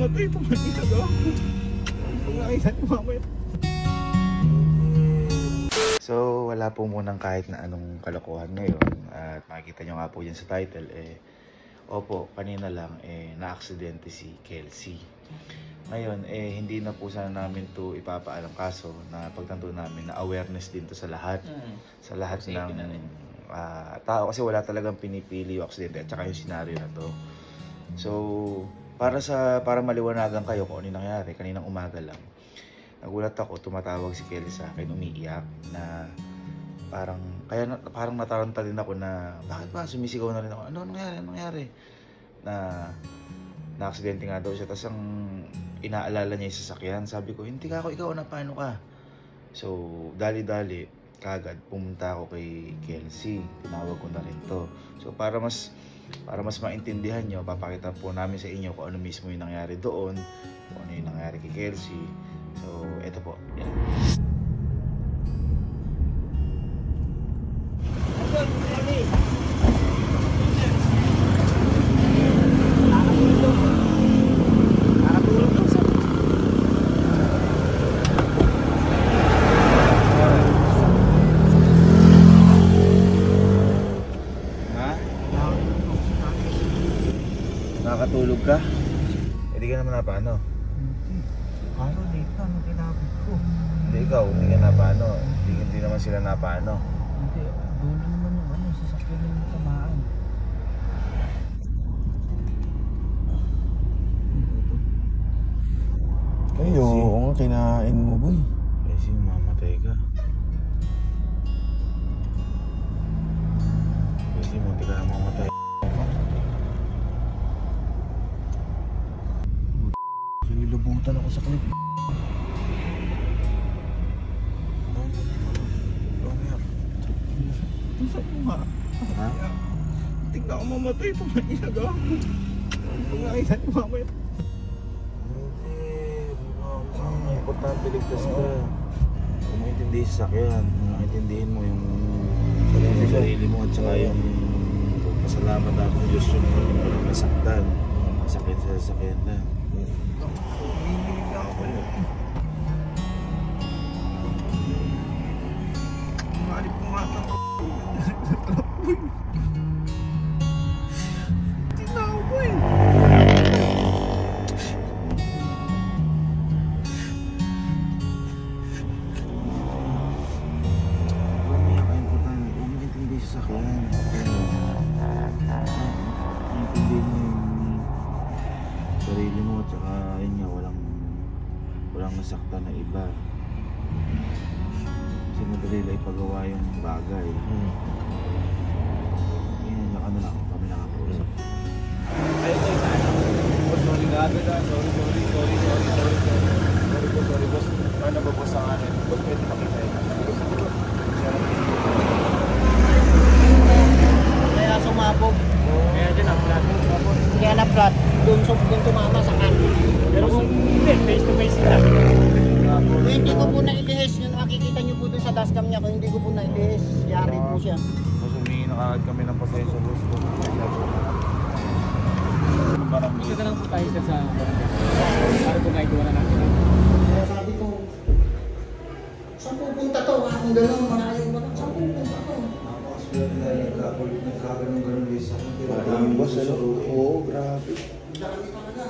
mamatay itong ginagawa ko. Kung nakita niyo mamaya. So, wala po munang kahit na anong kalokohan ngayon. At makikita nyo nga po yan sa title. Opo, kanina lang na-aksidente si Kelsey. Ngayon, hindi na po sana namin to ipapaalam kaso na pagtanto namin na awareness din to sa lahat. Sa lahat ng tao. Kasi wala talagang pinipili yung aksidente at saka yung senaryo na to. So, para maliwanagan kayo kung ano yung nangyari, kaninang umaga lang. Nagulat ako, tumatawag si Kelly sa akin, umiiyak na parang nataranta din ako na bakit ba sumisigaw na rin ako, ano nangyari? Na aksidente nga daw siya, tapos ang inaalala niya yung sasakyan. Sabi ko, hindi ka ako, ikaw na paano ka? So, dali-dali, kagad pumunta ako kay Kelsey, tinawag ko na rin to. So, para mas maintindihan nyo, papakita po namin sa inyo kung ano mismo yung nangyari doon, kung ano yung nangyari kay Kelsey. So, eto po. Yan. Nakakatulog ka? Hindi ka naman napaano? Ano, late na, anong kinabot ko? Hindi ikaw, hindi ka napaano. Hindi naman sila napaano. Hindi, dulo naman yung sasakyan yung tamaan. Ay, oo nga, kinain mo boy. Kasi mamatay ka. Kasi munti ka na mamatay. Sinilabutan ako sa clip. Saan mo nga? Ha? Tingnan ako mamatay itong ginagawa ko. Kung nakita niyo mamaya. Hindi. Importante ligtas ka. Kung maintindihin sa sakyan, maintindihin mo yung sarili mo at saka yung pasalamat natin ng Diyos yung walang nasaktan. Masakit sa sasakyan na. Malip ko nga ito. Tinaw ko eh. Umiyak ka importante. Huwag mo intindi sa sakyan. Intindi mo yung sarili mo at saka yun nga walang nasaktan na iba. Kasi madali lang ipagawa yung bagay. Yan, naka na lang kami nakakusap. Ayun tayo sa ano. Sorry gabi na. Sorry boss. Ano ba boss ang ano? Boss, pwede makita yun. Kaya sumabog. Kaya dyan ang flat. Kaya na flat. Doon tumama sa kanan. Pero kung face to face sila. Hindi ko po nailihis. Yung makikita nyo po doon sa dashcam niya. Kung hindi ko po nailihis, yari po siya. Mas humingi na kaagad kami ng pasensya boss. Isa ka lang po tayo sa para po kahit wala natin. Sabi ko, saan pupunta to? Ang gano'n, malayo ba? Saan pupunta to? Napakaswerte na nagkakaroon guys sa akin. Madami boss, ano? Oo, grabe. Dami talaga.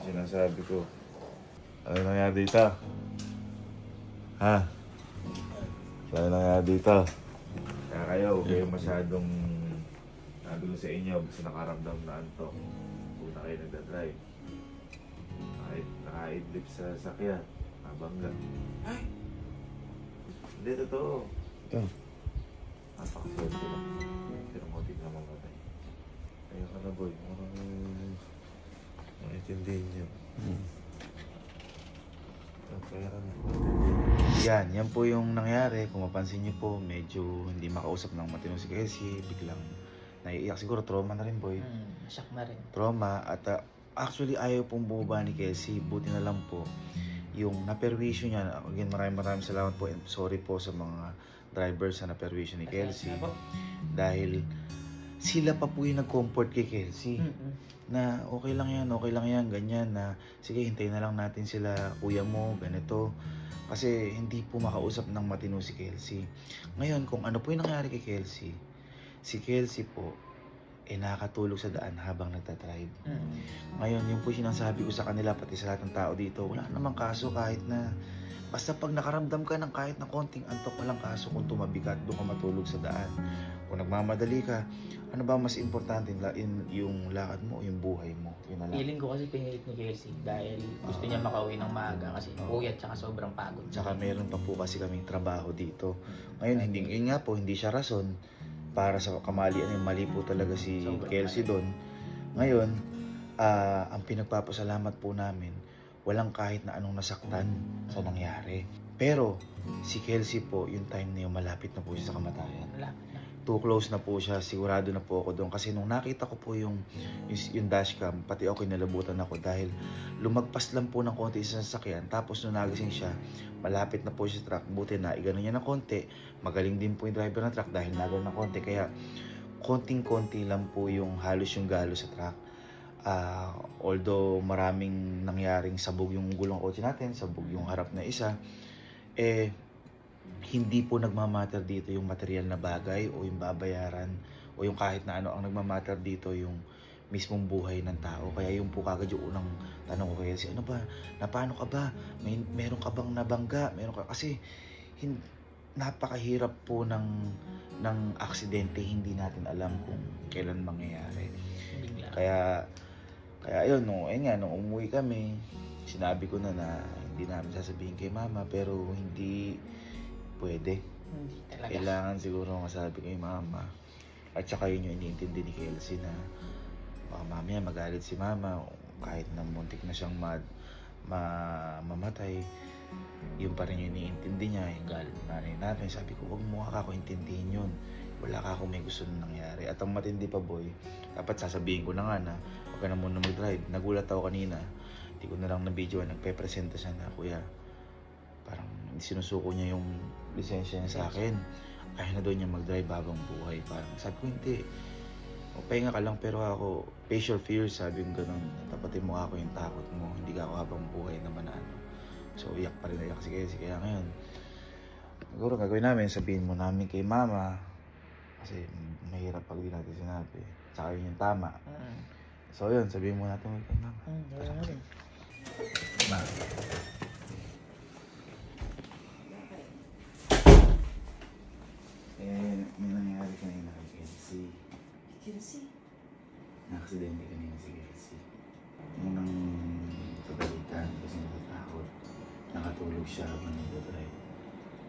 Sinasabi ko, ano nangyari dito? Ha? Ano nangyari dito? Kaya kayo, huwag kayo masyadong nagulo sa inyo, basta nakaramdam na antok. Kung na kayo nagdadrive. Nakaidlip sa sakyan, nabangga. Ay! Hindi, totoo. Ito. Napakaswerte lang. Pero motive na mamatay. Ayun ka na boy, parang maintindihin niyo. Ang pera na. Yan po yung nangyari. Kung mapansin niyo po, medyo hindi makausap ng matino si Casey. Biglang naiiyak. Siguro trauma na rin, boy. Shock na rin. Trauma. At actually, ayaw pong bumaba ni Casey. Buti na lang po yung naperwisyo niya. Again, maraming salamat po. And sorry po sa mga drivers na naperwisyo ni Kelsey. Dahil sila pa po yung nag-comfort kay Kelsey. Na okay lang yan, ganyan. Na sige, hintayin na lang natin sila, kuya mo, ganito. Kasi hindi po makausap ng matino si Kelsey. Ngayon, kung ano po yung nangyari kay Kelsey, si Kelsey po, nakatulog sa daan habang nagtatrive. Ngayon, yung po sinasabi ko sa kanila, pati sa lahat ng tao dito, wala namang kaso kahit na, basta pag nakaramdam ka ng kahit na konting antok, walang kaso kung tumabi ka at doon ka matulog sa daan. Kung nagmamadali ka, ano ba mas importante yung lakad mo, yung buhay mo? Yun na lang. Feeling ko kasi pinilit ni Kelsey dahil gusto niya makauwi ng maaga kasi uyat tsaka sobrang pagod. Tsaka meron pa po kasi kaming trabaho dito. Ngayon, yun nga po, hindi siya rason para sa kamalian. Yung mali po talaga si Kelsey doon. Ngayon, ang pinagpapasalamat po namin, walang kahit na anong nasaktan sa nangyari. Pero, si Kelsey po, yung time na yun, malapit na po siya sa kamatayan. Too close na po siya, sigurado na po ako doon. Kasi nung nakita ko po yung dashcam, pati ako kinalabutan ako dahil lumagpas lang po ng konti sa sasakyan. Tapos nung nagising siya, malapit na po siya sa truck. Buti na, igano niya ng konti. Magaling din po yung driver ng truck dahil nagano ng konti. Kaya konting-konti lang po yung halos yung galo sa truck. Although maraming nangyaring sabog yung gulong kotse natin, sabog yung harap na isa, hindi po nagmamatter dito yung material na bagay o yung babayaran o yung kahit na ano. Ang nagmamatter dito yung mismong buhay ng tao. Kaya yung po kagad yung unang tanong ko kaya ano ba, paano ka ba? Meron ka bang nabangga? Kasi napakahirap po ng aksidente, hindi natin alam kung kailan mangyayari. Kaya ayun, nung umuwi kami, sinabi ko na hindi namin sasabihin kay mama, pero hindi pwede. Hindi talaga. Kailangan siguro masabi kay mama. At saka yun yung iniintindi ni Kelsey na baka mamaya magalit si mama kahit na muntik na siyang mamatay. Yun pa rin yung iniintindi niya, yung galit na nanay natin. Sabi ko, huwag mo ako intindihin yun. Wala ka kung may gusto na nangyari. At ang matindi pa, boy, dapat sasabihin ko na nga na huwag ka na muna mag-drive. Nagulat ako kanina. Hindi ko na lang na-videoan. Nagpe-presenta siya na, kuya, parang sinusuko niya yung lisensya niya sa akin. Kaya na doon niya mag-drive habang buhay. Parang sabi ko, hindi. Pahinga ka lang, pero ako, face your fears, sabi ko ganun. Tapatin mo ako yung takot mo. Hindi ka ako habang buhay naman na ano. So, iyak pa rin iyak si Casey. Kaya ngayon, siguro gagawin namin, sabihin mo namin kay mama. Kasi mahirap pag di natin sinabi. Tsaka yun yung tama. So, yun, sabihin mo natin kay mama. Ma. May nangyari kanina kay Kelsey. Kelsey? Na-aksidente kanina si Kelsey. Unang kabalitan kasi natatakot. Nakatulog siya habang nag-drive.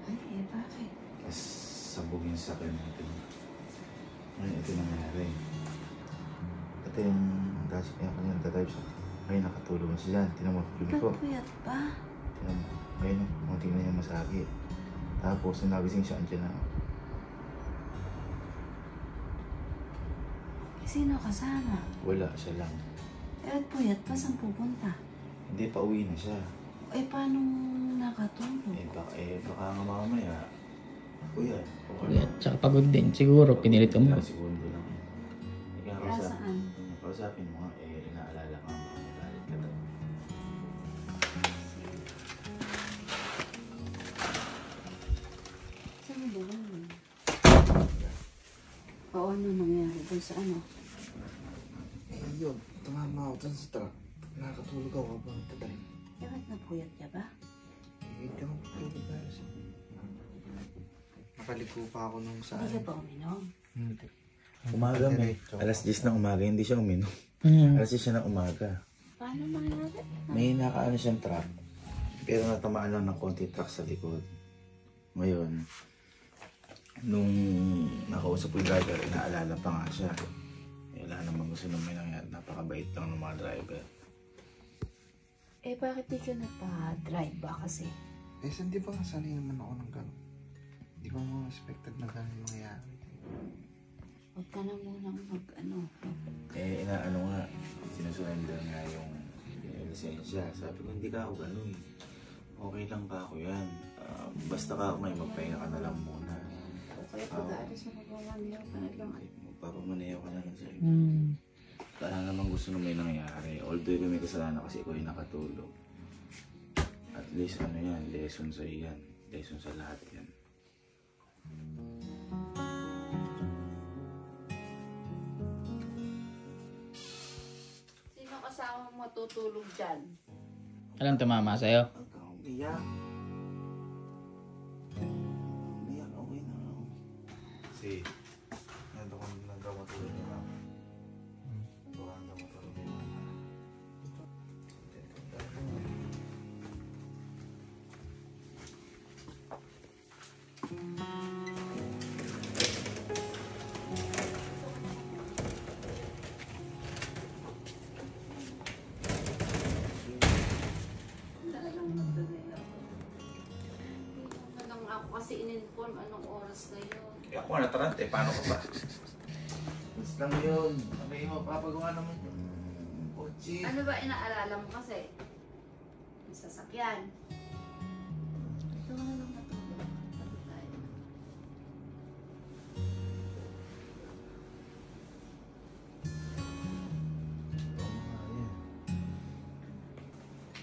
Ay, bakit? Tapos sabog yung sakyan natin. Ngayon, ito nangyari. Ito yung dash kaya kanina nagdadrive siya. Ngayon nakatulog na siya. Tinan mo, lumiko. Nagpuyat pa? Tinan mo. Ngayon, munting na niya masagi. Tapos, nung nagising siya, andyan na. Sino kasama? Wala, siya lang. Eh, puyat pa, saan pupunta? Hindi, pauwi na siya. Eh, paano nakatulog? Baka nga mamaya. Kuya. Tsaka pagod din. Siguro, pinilit mo. Segundo lang. Kaya saan? Kausapin mo nga, inaalala ka mga magalit ka daw. Saan mo ba? Oo, ano nangyari doon sa ano? Ayun, tumama ako dyan sa truck. Nakatulog ako habang nagdadrive. Bakit napuyat ka ba? Hindi ako tulog dahil sa... Nakaliko pa ako nung saan. Hindi ka ba uminom? Umaga may. Alas 10 ng umaga, hindi siya uminom. Alas 10 siya ng umaga. Paano nangyari? May nakaano siyang truck. Pero natamaan lang ng konti truck sa likod. Ngayon, nung nakausap ko yung driver, inaalala pa nga siya. wala namang gusto naman nangyari. Napakabait lang ng mga driver. Eh, bakit di ka nagpa-drive ba kasi? Eh, saan di ba sanay naman ako ng gano'n? Di ba mo expected na gano'n mangyayari? Huwag ka na munang Eh, inaano nga, sinusurrender nga yung lisensya. Sabi ko, hindi ka ako gano'n. Okay lang ka ako yan. Basta ka ako ngayon, magpahinga ka na lang muna. O kaya pag-aalis na magmamaniyaw ka na lang. Magpapamanayaw ka na lang sa'yo. Wala namang gusto na may nangyari. Although may kasalanan kasi ikaw yung nakatulog. At least ano yan, lesson sa'yo yan. Lesson sa lahat yan. Sino kasama mo matutulog dyan? Alam tumama sa'yo? Huwag kang umiyak. Umiyak, okay na ako. Kasi, nandun ka matulog na lang. Nandun ka matulog na lang. Ako kasi in-inform anong oras na yun. Eh ako nga natarante, paano ka ba? Mas lang yun. May mapapagawa naman yung kotse. Ano ba inaalala mo kasi? Yung sasakyan. Ito na lang matulog. Tapos tayo.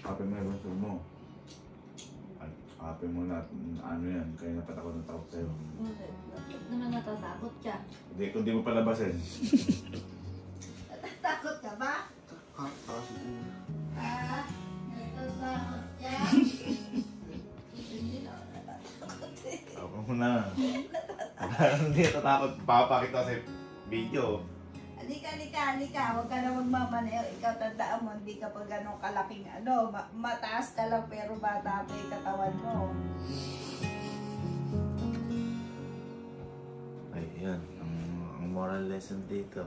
Kape mo yung baso mo. Kape mo na, ano yan, kaya napatakot ng takot sa'yo. Bakit naman natatakot ka? Hindi, kung di mo palabasin. Natatakot ka ba? Natatakot ka? Hindi na ako natatakot eh. Ako muna. Hindi natatakot. Papakita sa video. Halika. Huwag ka na magmamaneho. Ikaw tandaan mo, hindi ka pa ganun kalaking mataas ka lang pero bata pa yung katawan mo. Ay, yan. Ang moral lesson dito.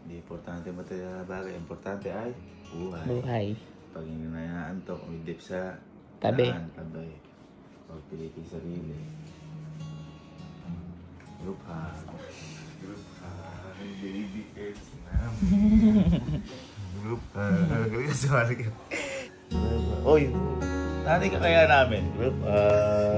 Hindi importante material na bagay. Importante ay buhay. Pag hindi na inaantok, umidip sa Tabi. Tabi. Pag piliti sarili. Group hug. Baby Earth na. Group hug. Galing ka sumali ka. Oy, nanay ka kaya namin. Group hug.